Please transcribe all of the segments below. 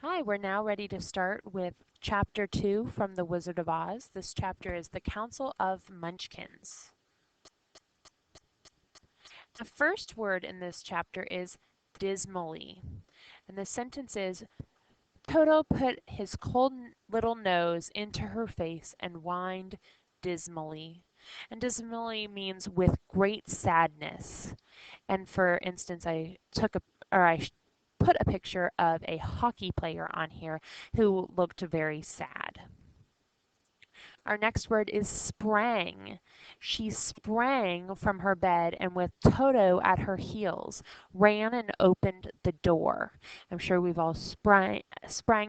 Hi, we're now ready to start with Chapter 2 from The Wizard of Oz. This chapter is The Council of Munchkins. The first word in this chapter is dismally, and the sentence is, Toto put his cold little nose into her face and whined dismally. And dismally means with great sadness. And for instance, I put a picture of a hockey player on here who looked very sad. Our next word is sprang. She sprang from her bed and with Toto at her heels, ran and opened the door. I'm sure we've all sprang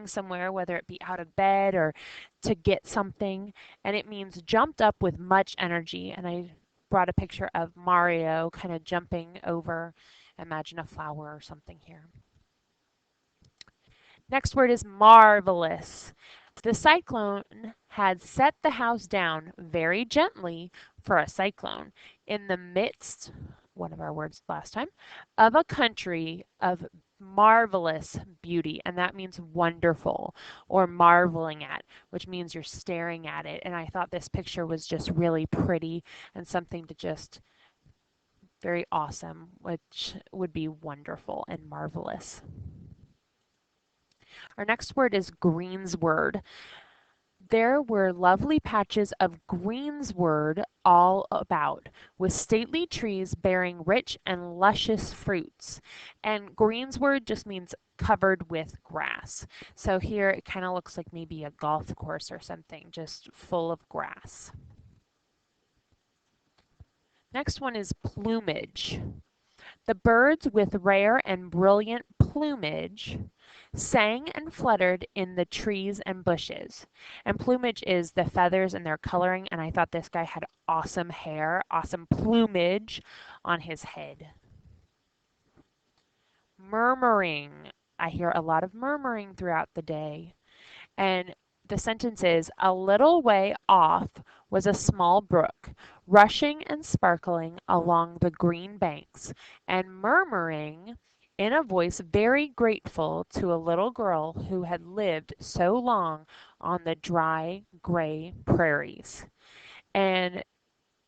somewhere, whether it be out of bed or to get something, and it means jumped up with much energy. And I brought a picture of Mario kind of jumping over, imagine a flower or something here. Next word is marvelous. The cyclone had set the house down very gently for a cyclone in the midst, one of our words last time, of a country of marvelous beauty. And that means wonderful or marveling at, which means you're staring at it. And I thought this picture was just really pretty and something to just very awesome, which would be wonderful and marvelous. Our next word is greensward. There were lovely patches of greensward all about, with stately trees bearing rich and luscious fruits. And greensward just means covered with grass. So here it kind of looks like maybe a golf course or something, just full of grass. Next one is plumage. The birds with rare and brilliant plumage sang and fluttered in the trees and bushes. And plumage is the feathers and their coloring, and I thought this guy had awesome hair, awesome plumage on his head. Murmuring. I hear a lot of murmuring throughout the day. And the sentence is, a little way off was a small brook, rushing and sparkling along the green banks, and murmuring in a voice very grateful to a little girl who had lived so long on the dry, gray prairies. And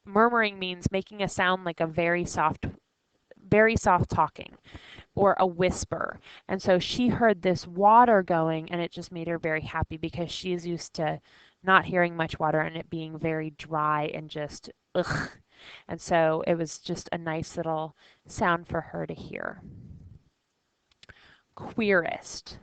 murmuring means making a sound like a very soft talking or a whisper. And so she heard this water going and it just made her very happy because she is used to not hearing much water and it being very dry and just ugh. And so it was just a nice little sound for her to hear. Queerest.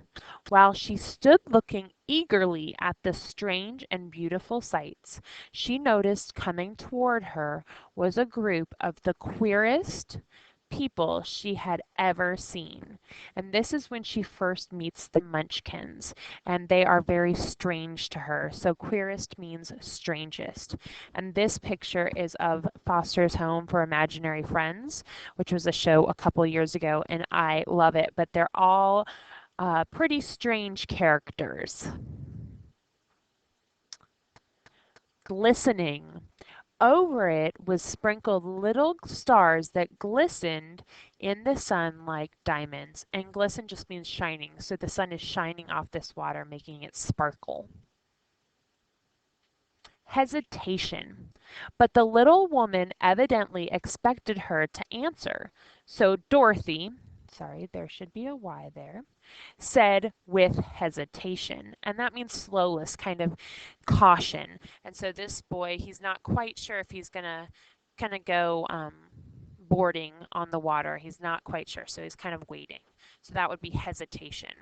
While she stood looking eagerly at the strange and beautiful sights, she noticed coming toward her was a group of the queerest people she had ever seen. And this is when she first meets the Munchkins, and they are very strange to her. So queerest means strangest. And this picture is of Foster's Home for Imaginary Friends, which was a show a couple years ago, and I love it. But they're all pretty strange characters. Glistening. Over it was sprinkled little stars that glistened in the sun like diamonds. And glisten just means shining. So the sun is shining off this water, making it sparkle. Hesitation. But the little woman evidently expected her to answer. So Dorothy, sorry, there should be a Y there, said with hesitation. And that means slowness, kind of caution. And so this boy, he's not quite sure if he's gonna go boarding on the water. He's not quite sure, so he's kind of waiting. So that would be hesitation.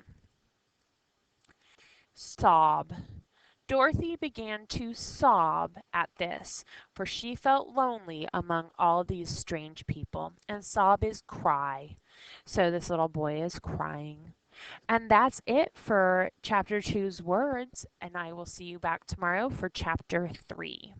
Sob. Dorothy began to sob at this, for she felt lonely among all these strange people. And sob is cry. So this little boy is crying. And that's it for chapter two's words, and I will see you back tomorrow for chapter 3.